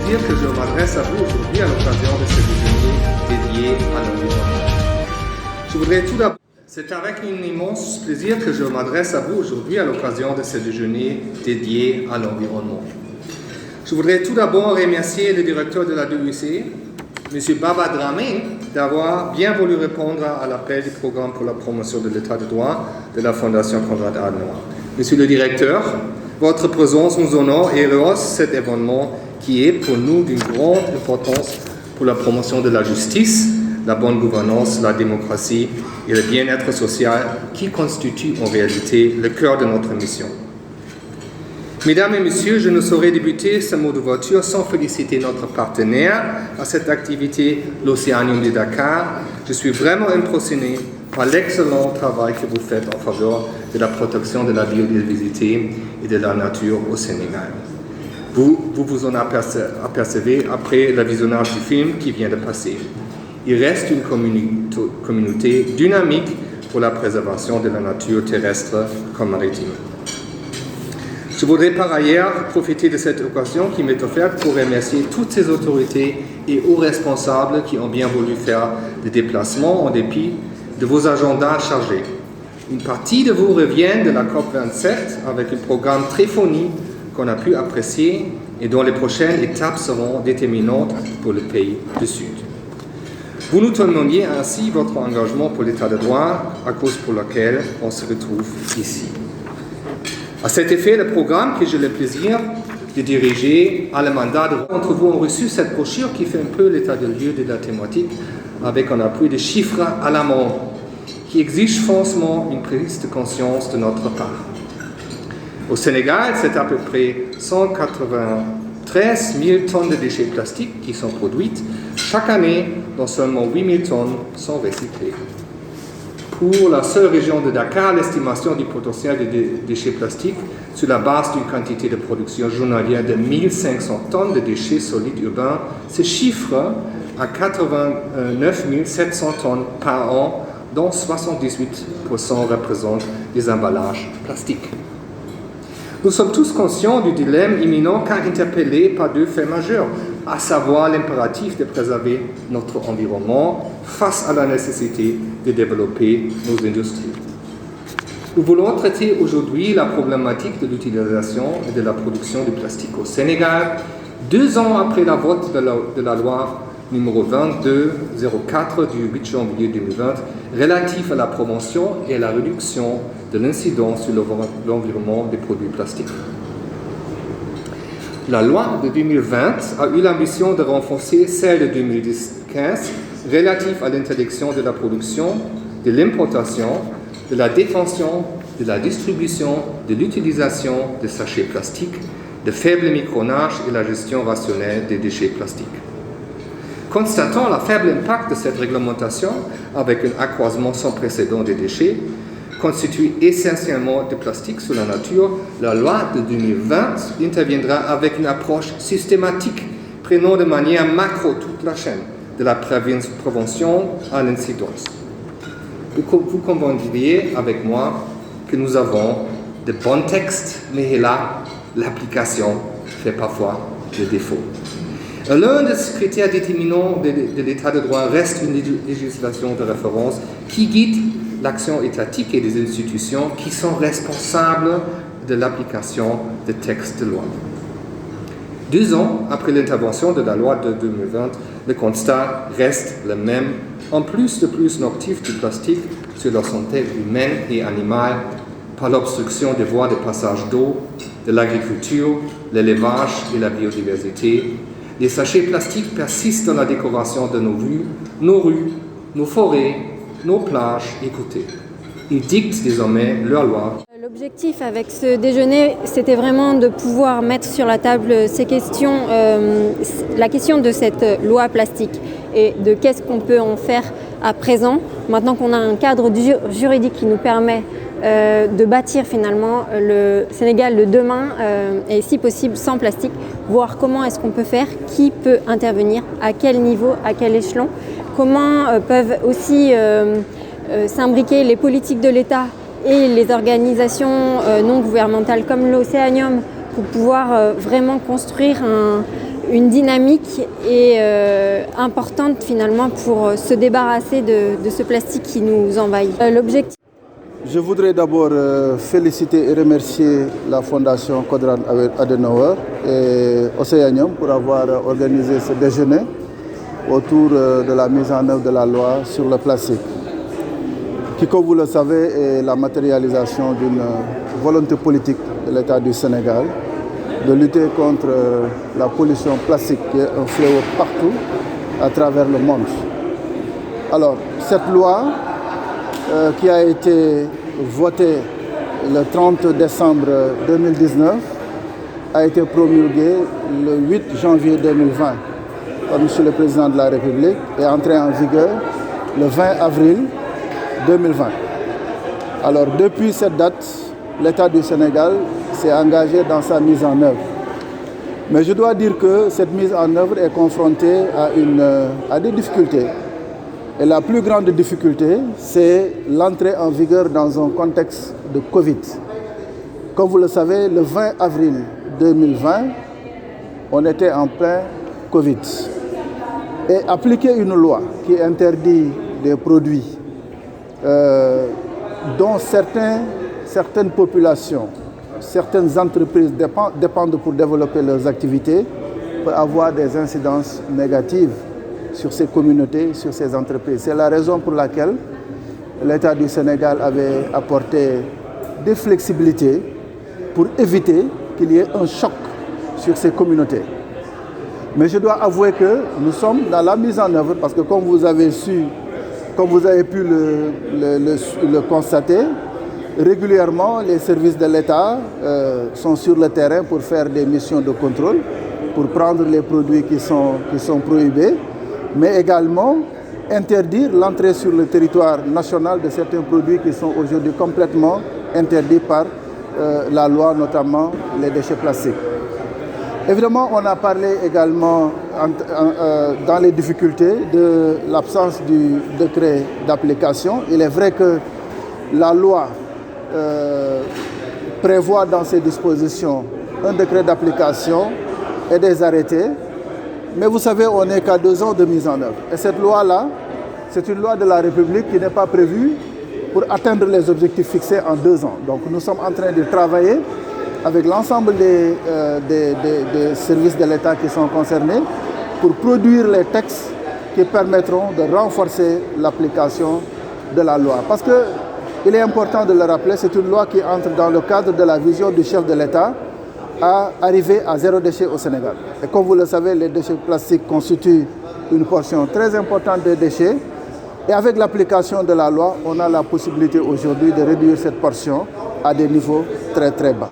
plaisir que je m'adresse à vous aujourd'hui à l'occasion de ce déjeuner dédié à l'environnement. Je voudrais tout d'abord... C'est avec un immense plaisir que je m'adresse à vous aujourd'hui à l'occasion de ce déjeuner dédié à l'environnement. Je voudrais tout d'abord remercier le directeur de la DUC, M. Baba Dramé, d'avoir bien voulu répondre à l'appel du programme pour la promotion de l'état de droit de la Fondation Konrad Adenauer. Monsieur le directeur, votre présence nous honore et rehausse cet événement qui est pour nous d'une grande importance pour la promotion de la justice, la bonne gouvernance, la démocratie et le bien-être social qui constituent en réalité le cœur de notre mission. Mesdames et messieurs, je ne saurais débuter ce mot d'ouverture sans féliciter notre partenaire à cette activité, l'Océanium de Dakar. Je suis vraiment impressionné par l'excellent travail que vous faites en faveur de la protection de la biodiversité et de la nature au Sénégal. Vous en apercevez après le visionnage du film qui vient de passer. Il reste une communauté dynamique pour la préservation de la nature terrestre comme maritime. Je voudrais par ailleurs profiter de cette occasion qui m'est offerte pour remercier toutes ces autorités et hauts responsables qui ont bien voulu faire des déplacements en dépit de vos agendas chargés. Une partie de vous revient de la COP27 avec un programme très fourni qu'on a pu apprécier et dont les prochaines étapes seront déterminantes pour le pays du Sud. Vous nous témoignez ainsi votre engagement pour l'état de droit, à cause pour laquelle on se retrouve ici. À cet effet, le programme que j'ai le plaisir de diriger a le mandat de... D'entre vous ont reçu cette brochure qui fait un peu l'état de lieu de la thématique avec un appui de chiffres alarmants qui exigent forcément une prise de conscience de notre part. Au Sénégal, c'est à peu près 193 000 tonnes de déchets plastiques qui sont produites chaque année, dont seulement 8 000 tonnes sont recyclées. Pour la seule région de Dakar, l'estimation du potentiel de déchets plastiques sur la base d'une quantité de production journalière de 1500 tonnes de déchets solides urbains se chiffre à 89 700 tonnes par an, dont 78% représentent des emballages plastiques. Nous sommes tous conscients du dilemme imminent car interpellés par deux faits majeurs, à savoir l'impératif de préserver notre environnement face à la nécessité de développer nos industries. Nous voulons traiter aujourd'hui la problématique de l'utilisation et de la production du plastique au Sénégal, 2 ans après le vote de la loi numéro 2204 du 8 janvier 2020 relatif à la promotion et à la réduction de l'incidence sur l'environnement des produits plastiques. La loi de 2020 a eu l'ambition de renforcer celle de 2015 relative à l'interdiction de la production, de l'importation, de la détention, de la distribution, de l'utilisation de sachets plastiques, de faible micronage et la gestion rationnelle des déchets plastiques. Constatant le faible impact de cette réglementation avec un accroissement sans précédent des déchets, constitués essentiellement de plastique sur la nature, la loi de 2020 interviendra avec une approche systématique, prenant de manière macro toute la chaîne, de la prévention à l'incidence. Vous conviendriez avec moi que nous avons de bons textes, mais là, l'application fait parfois le défaut. L'un des critères déterminants de l'état de droit reste une législation de référence qui guide l'action étatique et des institutions qui sont responsables de l'application des textes de loi. 2 ans après l'intervention de la loi de 2020, le constat reste le même. En plus de plus nocif du plastique sur la santé humaine et animale par l'obstruction des voies de passage d'eau, de l'agriculture, l'élevage et la biodiversité, les sachets plastiques persistent dans la décoration de nos rues, nos forêts, nos plages et côtés. Ils dictent désormais leur loi. L'objectif avec ce déjeuner, c'était vraiment de pouvoir mettre sur la table ces questions, la question de cette loi plastique et de qu'est-ce qu'on peut en faire à présent, maintenant qu'on a un cadre juridique qui nous permet de bâtir finalement le Sénégal de demain et si possible sans plastique, voir comment est-ce qu'on peut faire, qui peut intervenir, à quel niveau, à quel échelon, comment peuvent aussi s'imbriquer les politiques de l'État et les organisations non gouvernementales comme l'Océanium pour pouvoir vraiment construire une dynamique et importante finalement pour se débarrasser de ce plastique qui nous envahit. L'objectif. Je voudrais d'abord féliciter et remercier la Fondation Konrad Adenauer et Océanium pour avoir organisé ce déjeuner autour de la mise en œuvre de la loi sur le plastique, qui, comme vous le savez, est la matérialisation d'une volonté politique de l'État du Sénégal de lutter contre la pollution plastique qui est un fléau partout à travers le monde. Alors, cette loi qui a été votée le 30 décembre 2019 a été promulguée le 8 janvier 2020 par M. le Président de la République et entrée en vigueur le 20 avril 2020. Alors, depuis cette date, l'État du Sénégal s'est engagé dans sa mise en œuvre. Mais je dois dire que cette mise en œuvre est confrontée à des difficultés. Et la plus grande difficulté, c'est l'entrée en vigueur dans un contexte de Covid. Comme vous le savez, le 20 avril 2020, on était en plein Covid. Et appliquer une loi qui interdit des produits dont certaines populations, certaines entreprises dépendent pour développer leurs activités, peut avoir des incidences négatives sur ces communautés, sur ces entreprises. C'est la raison pour laquelle l'État du Sénégal avait apporté des flexibilités pour éviter qu'il y ait un choc sur ces communautés. Mais je dois avouer que nous sommes dans la mise en œuvre parce que comme vous avez pu le constater, régulièrement les services de l'État sont sur le terrain pour faire des missions de contrôle, pour prendre les produits qui sont prohibés, mais également interdire l'entrée sur le territoire national de certains produits qui sont aujourd'hui complètement interdits par la loi, notamment les déchets plastiques. Évidemment, on a parlé également dans les difficultés de l'absence du décret d'application. Il est vrai que la loi prévoit dans ses dispositions un décret d'application et des arrêtés. Mais vous savez, on n'est qu'à 2 ans de mise en œuvre. Et cette loi-là, c'est une loi de la République qui n'est pas prévue pour atteindre les objectifs fixés en 2 ans. Donc nous sommes en train de travailler avec l'ensemble des services de l'État qui sont concernés pour produire les textes qui permettront de renforcer l'application de la loi. Parce qu'il est important de le rappeler, c'est une loi qui entre dans le cadre de la vision du chef de l'État à arriver à 0 déchet au Sénégal. Et comme vous le savez, les déchets plastiques constituent une portion très importante des déchets. Et avec l'application de la loi, on a la possibilité aujourd'hui de réduire cette portion à des niveaux très très bas.